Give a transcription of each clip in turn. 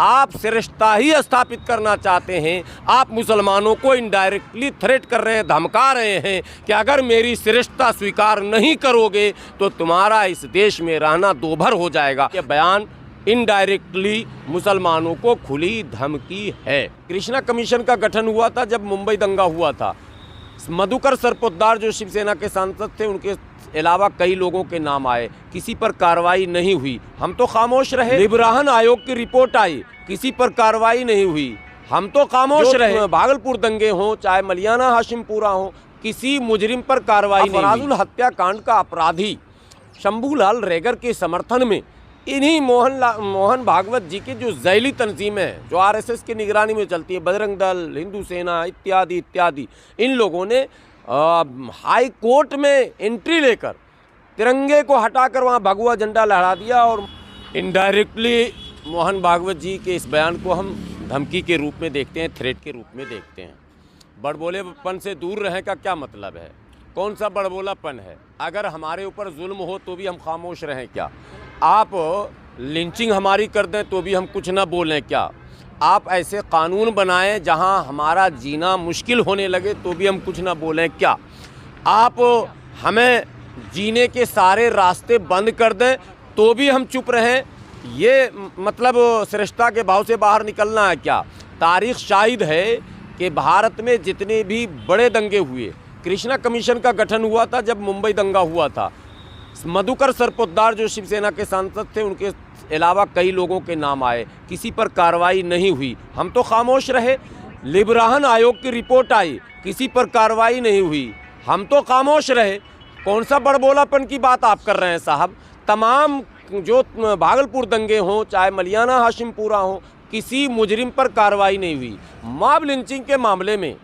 आप श्रेष्ठता ही स्थापित करना चाहते हैं। आप मुसलमानों को इनडायरेक्टली थ्रेट कर रहे हैं, धमका रहे हैं कि अगर मेरी श्रेष्ठता स्वीकार नहीं करोगे तो तुम्हारा इस देश में रहना दोभर हो जाएगा। ये बयान इनडायरेक्टली मुसलमानों को खुली धमकी है। कृष्णा कमीशन का गठन हुआ था जब मुंबई दंगा हुआ था। मधुकर सरपोतदार जो शिवसेना के सांसद थे, उनके अलावा कई लोगों के नाम आए, किसी पर कार्रवाई नहीं हुई, हम तो खामोश रहे। लिबराहन आयोग की रिपोर्ट आई, किसी पर कार्रवाई नहीं हुई, हम तो खामोश रहे। भागलपुर दंगे हों, चाहे मलियाना हाशिमपुरा हो, किसी मुजरिम पर कार्रवाई नहीं हुई। फराजुल हत्याकांड का अपराधी शंभूलाल रैगर के समर्थन में इन्हीं मोहन भागवत जी की जो जैली तंजीमें हैं, जो आरएसएस की निगरानी में चलती है, बजरंग दल, हिंदू सेना इत्यादि इत्यादि, इन लोगों ने हाई कोर्ट में एंट्री लेकर तिरंगे को हटाकर वहाँ भगवा झंडा लहरा दिया। और इनडायरेक्टली मोहन भागवत जी के इस बयान को हम धमकी के रूप में देखते हैं, थ्रेट के रूप में देखते हैं। बड़बोलेपन से दूर रहने का क्या मतलब है? कौन सा बड़बोलापन है? अगर हमारे ऊपर जुल्म हो तो भी हम खामोश रहें क्या? आप लिंचिंग हमारी कर दें तो भी हम कुछ ना बोलें क्या? आप ऐसे कानून बनाएं जहां हमारा जीना मुश्किल होने लगे तो भी हम कुछ ना बोलें क्या? आप हमें जीने के सारे रास्ते बंद कर दें तो भी हम चुप रहें? ये मतलब श्रेष्ठता के भाव से बाहर निकलना है क्या? तारीख शाहिद है कि भारत में जितने भी बड़े दंगे हुए, कृष्णा कमीशन का गठन हुआ था जब मुंबई दंगा हुआ था। मधुकर सरपोतदार जो शिवसेना के सांसद थे, उनके अलावा कई लोगों के नाम आए, किसी पर कार्रवाई नहीं हुई, हम तो खामोश रहे। लिबराहन आयोग की रिपोर्ट आई, किसी पर कार्रवाई नहीं हुई, हम तो खामोश रहे। कौन सा बड़बोलापन की बात आप कर रहे हैं साहब? तमाम जो भागलपुर दंगे हों, चाहे मलियाना हाशिमपुरा हो, किसी मुजरिम पर कार्रवाई नहीं हुई। मॉब लिंचिंग के मामले में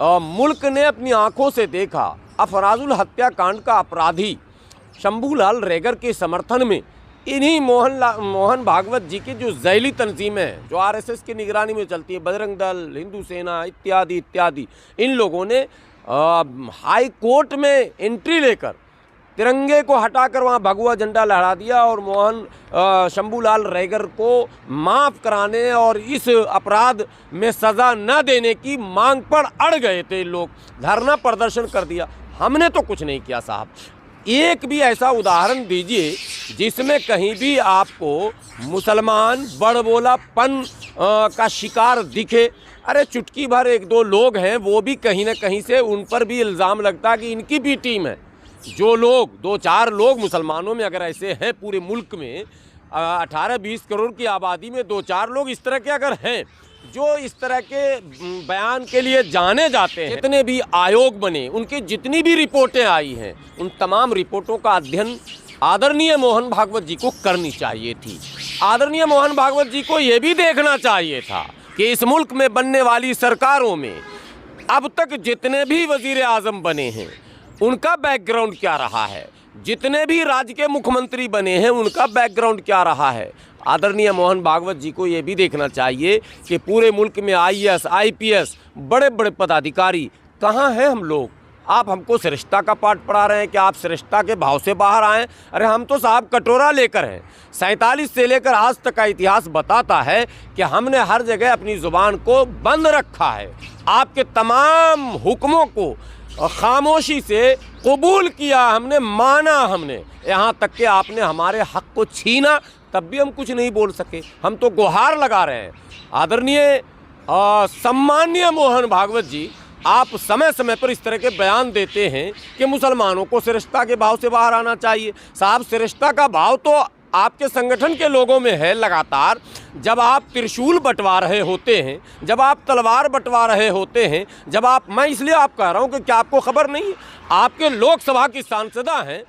मुल्क ने अपनी आंखों से देखा, फराजुल हत्याकांड का अपराधी शंभूलाल रैगर के समर्थन में इन्हीं मोहन भागवत जी की जो जैली तंजीमें हैं, जो आरएसएस की निगरानी में चलती है, बजरंग दल, हिंदू सेना इत्यादि इत्यादि, इन लोगों ने हाई कोर्ट में एंट्री लेकर तिरंगे को हटाकर वहाँ भगवा झंडा लहरा दिया। और शंभूलाल रैगर को माफ़ कराने और इस अपराध में सज़ा न देने की मांग पर अड़ गए थे लोग, धरना प्रदर्शन कर दिया। हमने तो कुछ नहीं किया साहब। एक भी ऐसा उदाहरण दीजिए जिसमें कहीं भी आपको मुसलमान बड़बोलापन का शिकार दिखे। अरे चुटकी भर एक दो लोग हैं, वो भी कहीं ना कहीं से उन पर भी इल्ज़ाम लगता है कि इनकी भी टीम है। जो लोग, दो चार लोग मुसलमानों में अगर ऐसे हैं पूरे मुल्क में 18-20 करोड़ की आबादी में दो चार लोग इस तरह के अगर हैं जो इस तरह के बयान के लिए जाने जाते हैं, जितने भी आयोग बने, उनकी जितनी भी रिपोर्टें आई हैं, उन तमाम रिपोर्टों का अध्ययन आदरणीय मोहन भागवत जी को करनी चाहिए थी। आदरणीय मोहन भागवत जी को ये भी देखना चाहिए था कि इस मुल्क में बनने वाली सरकारों में अब तक जितने भी वजीर आजम बने हैं उनका बैकग्राउंड क्या रहा है, जितने भी राज्य के मुख्यमंत्री बने हैं उनका बैकग्राउंड क्या रहा है। आदरणीय मोहन भागवत जी को ये भी देखना चाहिए कि पूरे मुल्क में आईएएस, आईपीएस, बड़े बड़े पदाधिकारी कहाँ हैं हम लोग? आप हमको श्रेष्ठता का पाठ पढ़ा रहे हैं कि आप श्रेष्ठता के भाव से बाहर आएँ। अरे हम तो साहब कटोरा लेकर हैं। 47 से लेकर आज तक का इतिहास बताता है कि हमने हर जगह अपनी ज़ुबान को बंद रखा है, आपके तमाम हुक्मों को खामोशी से कबूल किया हमने, माना हमने, यहाँ तक कि आपने हमारे हक को छीना तब भी हम कुछ नहीं बोल सके। हम तो गुहार लगा रहे हैं। आदरणीय सम्माननीय मोहन भागवत जी, आप समय समय पर इस तरह के बयान देते हैं कि मुसलमानों को श्रेष्ठता के भाव से बाहर आना चाहिए। साहब श्रेष्ठता का भाव तो आपके संगठन के लोगों में है लगातार। जब आप त्रिशूल बंटवा रहे होते हैं, जब आप तलवार बंटवा रहे होते हैं, जब आप, मैं इसलिए आप कह रहा हूं कि क्या आपको खबर नहीं, आपके लोकसभा की सांसदा हैं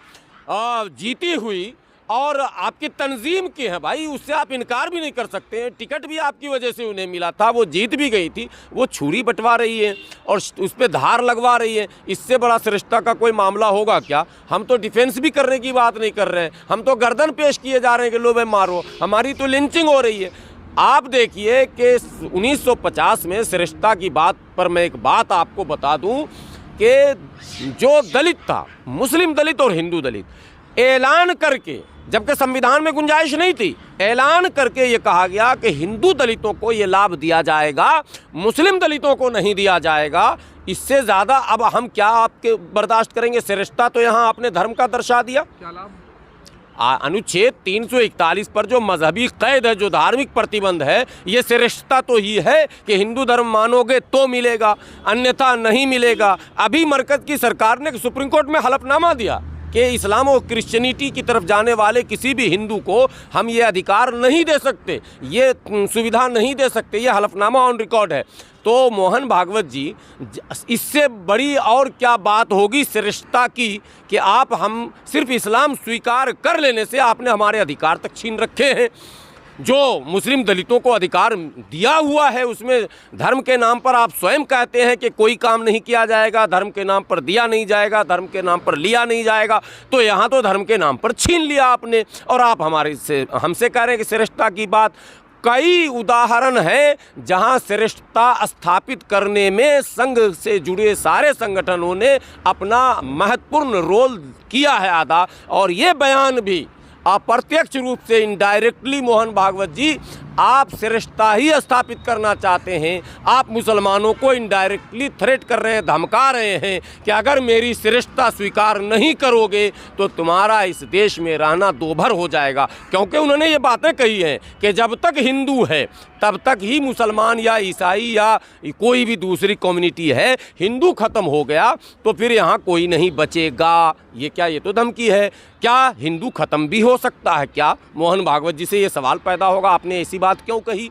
जीती हुई और आपकी तंजीम की है भाई, उससे आप इनकार भी नहीं कर सकते हैं। टिकट भी आपकी वजह से उन्हें मिला था, वो जीत भी गई थी। वो छुरी बंटवा रही है और उस पर धार लगवा रही है। इससे बड़ा श्रेष्ठता का कोई मामला होगा क्या? हम तो डिफेंस भी करने की बात नहीं कर रहे हैं, हम तो गर्दन पेश किए जा रहे हैं कि लो भाई मारो, हमारी तो लिंचिंग हो रही है। आप देखिए कि 1950 में श्रेष्ठता की बात पर मैं एक बात आपको बता दूं कि जो दलित था, मुस्लिम दलित और हिंदू दलित, ऐलान करके, जबकि संविधान में गुंजाइश नहीं थी, ऐलान करके ये कहा गया कि हिंदू दलितों को ये लाभ दिया जाएगा, मुस्लिम दलितों को नहीं दिया जाएगा। इससे ज़्यादा अब हम क्या आपके बर्दाश्त करेंगे? श्रेष्ठता तो यहाँ आपने धर्म का दर्शा दिया। क्या लाभ? अनुच्छेद 341 पर जो मजहबी कैद है, जो धार्मिक प्रतिबंध है, ये श्रेष्ठता तो ही है कि हिंदू धर्म मानोगे तो मिलेगा, अन्यथा नहीं मिलेगा। अभी मरकज़ की सरकार ने सुप्रीम कोर्ट में हलफनामा दिया कि इस्लाम और क्रिश्चियनिटी की तरफ जाने वाले किसी भी हिंदू को हम ये अधिकार नहीं दे सकते, ये सुविधा नहीं दे सकते। ये हलफनामा ऑन रिकॉर्ड है। तो मोहन भागवत जी, इससे बड़ी और क्या बात होगी श्रेष्ठता की कि आप हम सिर्फ इस्लाम स्वीकार कर लेने से आपने हमारे अधिकार तक छीन रखे हैं। जो मुस्लिम दलितों को अधिकार दिया हुआ है उसमें धर्म के नाम पर आप स्वयं कहते हैं कि कोई काम नहीं किया जाएगा, धर्म के नाम पर दिया नहीं जाएगा, धर्म के नाम पर लिया नहीं जाएगा। तो यहाँ तो धर्म के नाम पर छीन लिया आपने, और आप हमसे कह रहे हैं कि श्रेष्ठता की बात। कई उदाहरण हैं जहां श्रेष्ठता स्थापित करने में संघ से जुड़े सारे संगठनों ने अपना महत्वपूर्ण रोल किया है अदा, और ये बयान भी अप्रत्यक्ष रूप से इनडायरेक्टली मोहन भागवत जी आप श्रेष्ठता ही स्थापित करना चाहते हैं। आप मुसलमानों को इनडायरेक्टली थ्रेट कर रहे हैं, धमका रहे हैं कि अगर मेरी श्रेष्ठता स्वीकार नहीं करोगे तो तुम्हारा इस देश में रहना दोभर हो जाएगा। क्योंकि उन्होंने ये बातें कही हैं कि जब तक हिंदू है तब तक ही मुसलमान या ईसाई या कोई भी दूसरी कम्युनिटी है, हिंदू ख़त्म हो गया तो फिर यहाँ कोई नहीं बचेगा। ये क्या, ये तो धमकी है। क्या हिंदू ख़त्म भी हो सकता है क्या? मोहन भागवत जी से ये सवाल पैदा होगा, आपने ऐसी बात क्यों कही?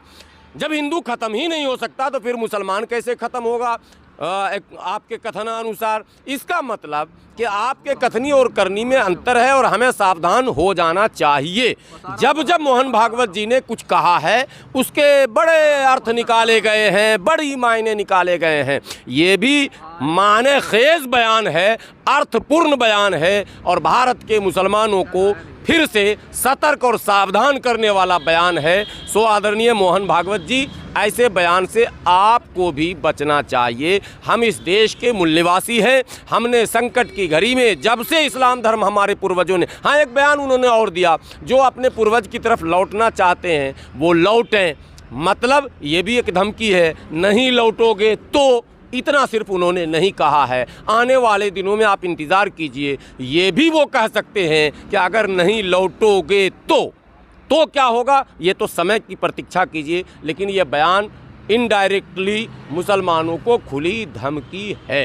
जब हिंदू ख़त्म ही नहीं हो सकता तो फिर मुसलमान कैसे ख़त्म होगा आपके कथनानुसार? इसका मतलब कि आपके कथनी और करनी में अंतर है और हमें सावधान हो जाना चाहिए। जब जब मोहन भागवत जी ने कुछ कहा है उसके बड़े अर्थ निकाले गए हैं, बड़ी मायने निकाले गए हैं। ये भी माने खेज बयान है, अर्थपूर्ण बयान है, और भारत के मुसलमानों को फिर से सतर्क और सावधान करने वाला बयान है। सो आदरणीय मोहन भागवत जी, ऐसे बयान से आपको भी बचना चाहिए। हम इस देश के मूल निवासी हैं। हमने संकट की घड़ी में, जब से इस्लाम धर्म हमारे पूर्वजों ने, हाँ एक बयान उन्होंने और दिया, जो अपने पूर्वज की तरफ लौटना चाहते हैं वो लौटें। मतलब ये भी एक धमकी है, नहीं लौटोगे तो। इतना सिर्फ उन्होंने नहीं कहा है। आने वाले दिनों में आप इंतज़ार कीजिए, ये भी वो कह सकते हैं कि अगर नहीं लौटोगे तो क्या होगा, ये तो समय की प्रतीक्षा कीजिए। लेकिन ये बयान इनडायरेक्टली मुसलमानों को खुली धमकी है।